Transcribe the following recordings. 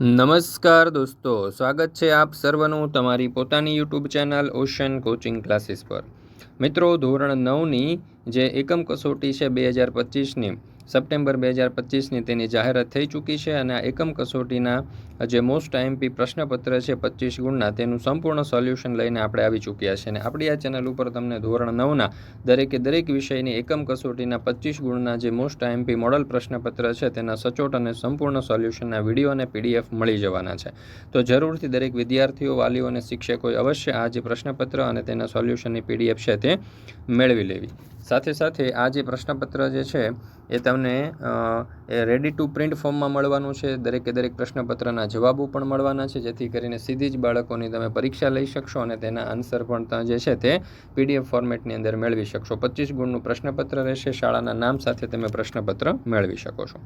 નમસ્કાર દોસ્તો, સ્વાગત છે આપ સર્વનું તમારી પોતાની YouTube channel ocean coaching classes પર। મિત્રો, ધોરણ 9ની જે એકમ કસોટી છે 2025ની સપ્ટેમ્બર 2025ની તેની જાહેરાત થઈ ચૂકી છે અને આ એકમ કસોટીના જે મોસ્ટ આઈએમપી પ્રશ્નપત્ર છે 25 ગુણના તેનું સંપૂર્ણ સોલ્યુશન લઈને આપણે આવી ચૂક્યા છે અને આપણી આ ચેનલ ઉપર તમને ધોરણ 9ના દરેક વિષયની એકમ કસોટીના 25 ગુણના જે મોસ્ટ આઈએમપી મોડલ પ્રશ્નપત્ર છે તેના સચોટ અને સંપૂર્ણ સોલ્યુશનના વિડીયો અને પીડીએફ મળી જવાના છે। તો જરૂરથી દરેક વિદ્યાર્થીઓ, વાલીઓ અને શિક્ષકોએ અવશ્ય આ જે પ્રશ્નપત્ર અને તેના સોલ્યુશનની પીડીએફ છે તે મેળવી લેવી। સાથે આ જે પ્રશ્નપત્ર જે છે એ તમને રેડી ટુ પ્રિન્ટ ફોર્મમાં મળવાનું છે। દરેક પ્રશ્નપત્રના જવાબો પણ મળવાના છે, જેથી કરીને સીધી જ બાળકોની તમે પરીક્ષા લઈ શકશો અને તેના આન્સર પણ જે છે તે પીડીએફ ફોર્મેટની અંદર મેળવી શકશો। 25 ગુણનું પ્રશ્નપત્ર રહેશે, શાળાના નામ સાથે તમે પ્રશ્નપત્ર મેળવી શકો છો।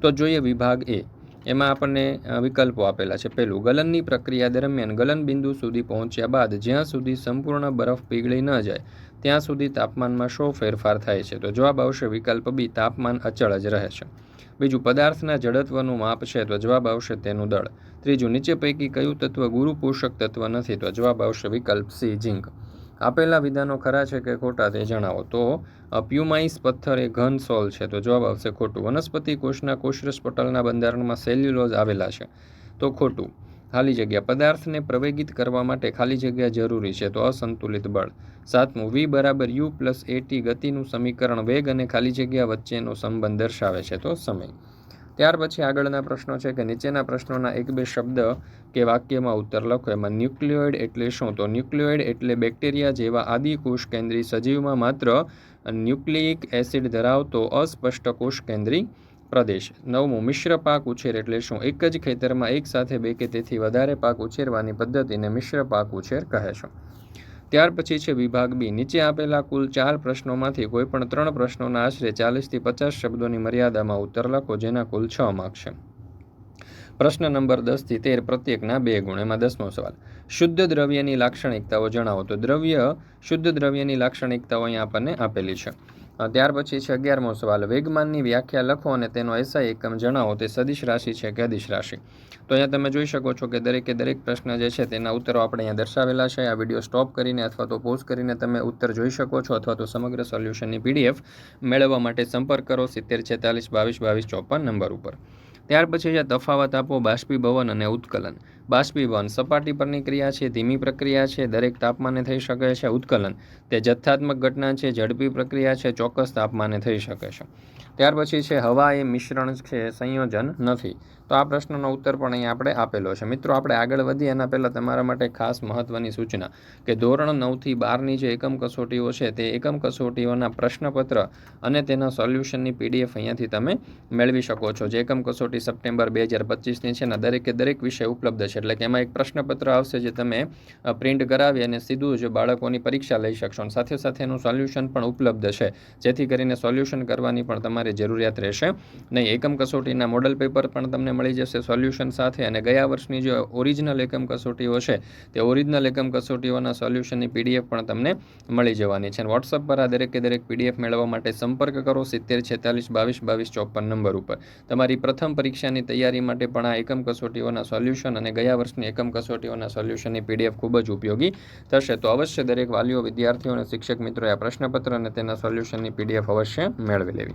તો જોઈએ વિભાગ એ, એમાં આપણને વિકલ્પો આપેલા છે। પહેલું, ગલનની પ્રક્રિયા દરમિયાન ગલન બિંદુ સુધી પહોંચ્યા બાદ જ્યાં સુધી સંપૂર્ણ બરફ પીગળી ન જાય ત્યાં સુધી તાપમાનમાં શો ફેરફાર થાય છે? તો જવાબ આવશે વિકલ્પ બી, તાપમાન અચળ જ રહે છે। બીજું, પદાર્થના જડત્વનું માપ છે? તો જવાબ આવશે તેનું દળ। ત્રીજું, નીચે પૈકી કયું તત્વ ગુરુ પોષક તત્વ નથી? તો જવાબ આવશે વિકલ્પ સી, ઝીંક। આપેલા વિધાનો ખરા છે કે ખોટા તે જણાવો। તો પ્યુમાઇસ પથ્થર એ ઘન સોલ છે? તો જવાબ આવશે ખોટું। વનસ્પતિ કોષના કોષરસ પટલના બંધારણમાં સેલ્યુલોઝ આવેલા છે? તો ખોટું। ખાલી જગ્યા, પદાર્થને પ્રવેગિત કરવા માટે ખાલી જગ્યા જરૂરી છે? તો અસંતુલિત બળ। સાતમું, V = U + AT ગતિનું સમીકરણ વેગ અને ખાલી જગ્યા વચ્ચેનો સંબંધ દર્શાવે છે? તો સમય। ત્યાર પછી આગળના પ્રશ્નો છે કે નીચેના પ્રશ્નોના 1-2 શબ્દ કે વાક્યમાં ઉત્તર લખો। એમાં ન્યુક્લિયોઇડ એટલે શું? તો ન્યુક્લિયોઇડ એટલે બેક્ટેરિયા જેવા આદિ કોષકેન્દ્રી સજીવમાં માત્ર ન્યુક્લિઇક એસિડ ધરાવતો અસ્પષ્ટ કોષકેન્દ્રી પ્રદેશ। 9મું, મિશ્ર પાક ઉછેર એટલે શું? એક જ ખેતરમાં એક સાથે 2 કે તેથી વધારે પાક ઉછેરવાની પદ્ધતિને મિશ્ર પાક ઉછેર કહે છે। ત્યાર પછી છે વિભાગ બી, નીચે આપેલા કુલ 4 પ્રશ્નોમાંથી કોઈ પણ 3 પ્રશ્નોના આશરે 40 થી 50 શબ્દોની મર્યાદામાં ઉત્તર લખો, જેના કુલ 6 માર્ક છે। પ્રશ્ન નંબર 10 થી 13 પ્રત્યેકના 2 ગુણ। એમાં 10મો સવાલ, શુદ્ધ દ્રવ્યની લાક્ષણિકતાઓ જણાવો। તો શુદ્ધ દ્રવ્યની લાક્ષણિકતાઓ અહીંયા આપણને આપેલી છે। ત્યાર પછી છે 11મો સવાલ, વેગમાનની વ્યાખ્યા લખો અને તેનો એસઆઈ એકમ જણાવો। તે સદિશ રાશિ છે કે અદિશ રાશિ? તો અહીંયા તમે જોઈ શકો છો કે દરેક પ્રશ્ન જે છે તેના ઉત્તરો આપણે અહીંયા દર્શાવેલા છે। આ વિડીયો સ્ટોપ કરીને અથવા તો પોઝ કરીને તમે ઉત્તર જોઈ શકો છો અથવા તો સમગ્ર સોલ્યુશનની પીડીએફ મેળવવા માટે સંપર્ક કરો 70 46 22 22 54 નંબર ઉપર। ત્યાર પછી છે તફાવત આપો બાષ્પીભવન અને ઉત્કલન। બાષ્પીભવન સપાટી પરની ક્રિયા છે, ધીમી પ્રક્રિયા છે, દરેક તાપમાને થઈ શકે છે। ઉત્કલન તે જથ્થાત્મક ઘટના છે, ઝડપી પ્રક્રિયા છે, ચોક્કસ તાપમાને થઈ શકે છે। ત્યાર પછી છે હવા એ મિશ્રણ છે, સંયોજન નથી। તો આ પ્રશ્નનો ઉત્તર પણ અહીંયા આપણે આપેલો છે। મિત્રો, આપણે આગળ વધીએ એના પહેલાં તમારા માટે ખાસ મહત્ત્વની સૂચના કે ધોરણ 9 થી 12ની જે એકમ કસોટીઓ છે તે એકમ કસોટીઓના પ્રશ્નપત્ર અને તેના સોલ્યુશનની પીડીએફ અહીંયાથી તમે મેળવી શકો છો। જે એકમ કસોટી સપ્ટેમ્બર 2025ની છે ને દરેક વિષય ઉપલબ્ધ છે, એટલે કે એમાં એક પ્રશ્નપત્ર આવશે જે તમે પ્રિન્ટ કરાવી અને સીધું જ બાળકોની પરીક્ષા લઈ શકશો અને સાથે એનું સોલ્યુશન પણ ઉપલબ્ધ છે, જેથી કરીને સોલ્યુશન કરવાની પણ તમારે જરૂરિયાત રહેશે નહીં। એકમ કસોટીના મોડલ પેપર પણ તમને મળી જશે સોલ્યુશન સાથે, અને ગયા વર્ષની જે ઓરિજિનલ એકમ કસોટીઓ છે તે ઓરિજિનલ એકમ કસોટીઓના સોલ્યુશનની પીડીએફ પણ તમને મળી જવાની છે। વોટ્સઅપ પર આ દરેક પીડીએફ મેળવવા માટે સંપર્ક કરો 70 46 22 22 54 નંબર ઉપર। તમારી પ્રથમ પરીક્ષાની તૈયારી માટે પણ આ એકમ કસોટીઓના સોલ્યુશન અને ગયા વર્ષની એકમ કસોટીઓના સોલ્યુશનની પીડીએફ ખૂબ જ ઉપયોગી થશે। તો અવશ્ય દરેક વાલીઓ, વિદ્યાર્થીઓ અને શિક્ષક મિત્રોએ આ પ્રશ્નપત્ર અને તેના સોલ્યુશનની પીડીએફ અવશ્ય મેળવી લેવી।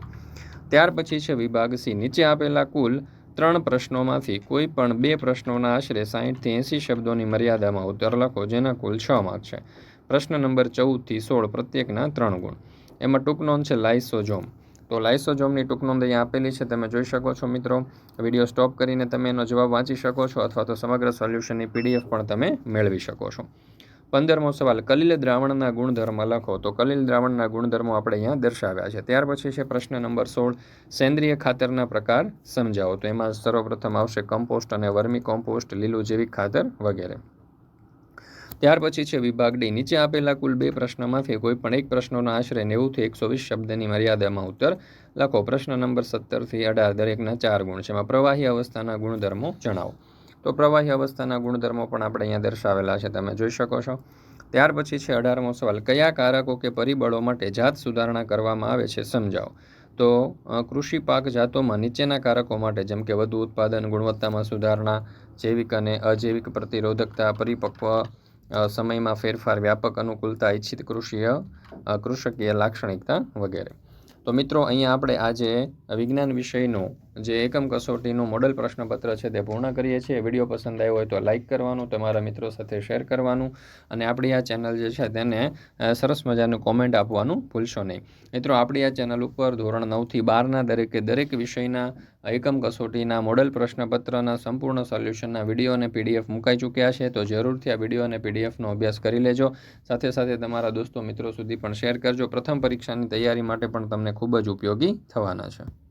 ત્યાર પછી છે વિભાગ સી, નીચે આપેલા કુલ 3 પ્રશ્નોમાંથી કોઈ પણ 2 પ્રશ્નોના આશરે 60 થી 80 શબ્દોની મર્યાદામાં ઉત્તર લખો, જેના કુલ 6 માર્ક છે। પ્રશ્ન નંબર 14 થી 16 પ્રત્યેકના 3 ગુણ। એમાં ટૂંક નોંધ છે લાઇસોઝોમ। તો લાઇસોઝોમની ટૂંક નોંધ અહીંયા આપેલી છે, તમે જોઈ શકો છો મિત્રો। વિડીયો સ્ટોપ કરીને તમે એનો જવાબ વાંચી શકો છો અથવા તો સમગ્ર સોલ્યુશનની પીડીએફ પણ તમે મેળવી શકો છો। 15મો સવાલ, કલિલ દ્રાવણના ગુણધર્મ લખો। તો કલિલ દ્રાવણના ગુણધર્મો આપણે અહીંયા દર્શાવ્યા છે। ત્યાર પછી છે પ્રશ્ન નંબર 16, સેન્દ્રિય ખાતરના પ્રકાર સમજાવો। તો એમાં સર્વપ્રથમ આવશે કમ્પોસ્ટ અને વર્મી કોમ્પોસ્ટ, લીલું જૈવિક ખાતર વગેરે। ત્યાર પછી છે વિભાગ ડી, નીચે આપેલા કુલ 2 પ્રશ્નોમાંથી કોઈ પણ એક પ્રશ્નોના આશરે 90 થી 120 શબ્દની મર્યાદામાં ઉત્તર લખો। પ્રશ્ન નંબર 17 થી 18 દરેકના 4 ગુણ છે। એમાં પ્રવાહી અવસ્થાના ગુણધર્મો જણાવો। તો પ્રવાહી અવસ્થાના ગુણધર્મો પણ આપણે અહીંયા દર્શાવેલા છે, તમે જોઈ શકો છો। ત્યાર પછી છે 18મો સવાલ, કયા કારકો કે પરિબળો માટે જાત સુધારણા કરવામાં આવે છે સમજાવો। તો કૃષિ પાક જાતોમાં નીચેના કારકો માટે જેમ કે વધુ ઉત્પાદન, ગુણવત્તામાં સુધારણા, જૈવિક અને અજૈવિક પ્રતિરોધકતા, પરિપક્વ સમયમાં ફેરફાર, વ્યાપક અનુકૂળતા, ઇચ્છિત કૃષકીય લાક્ષણિકતા વગેરે. તો મિત્રો અહીંયા આપણે આજે વિજ્ઞાન વિષયનું જે એકમ કસોટીનું મોડલ પ્રશ્નપત્ર છે તે પૂર્ણ કરીએ છીએ. વિડીયો પસંદ આવ્યો હોય તો લાઇક કરવાનું, તમારા મિત્રો સાથે શેર કરવાનું અને આપણી આ ચેનલ જે છે તેને સરસ મજાનું કોમેન્ટ આપવાનું ભૂલશો નહીં. મિત્રો આપણી આ ચેનલ ઉપર ધોરણ 9થી 12ના દરેક વિષયના એકમ કસોટીના મોડલ પ્રશ્નપત્રના સંપૂર્ણ સોલ્યુશનના વિડીયો અને પીડીએફ મુકાઈ ચૂક્યા છે. તો જરૂરથી આ વિડીયો અને પીડીએફનો અભ્યાસ કરી લેજો. સાથે સાથે તમારા દોસ્તો મિત્રો સુધી પણ શેર કરજો. પ્રથમ પરીક્ષાની તૈયારી માટે પણ તમને ખૂબ જ ઉપયોગી થવાના છે.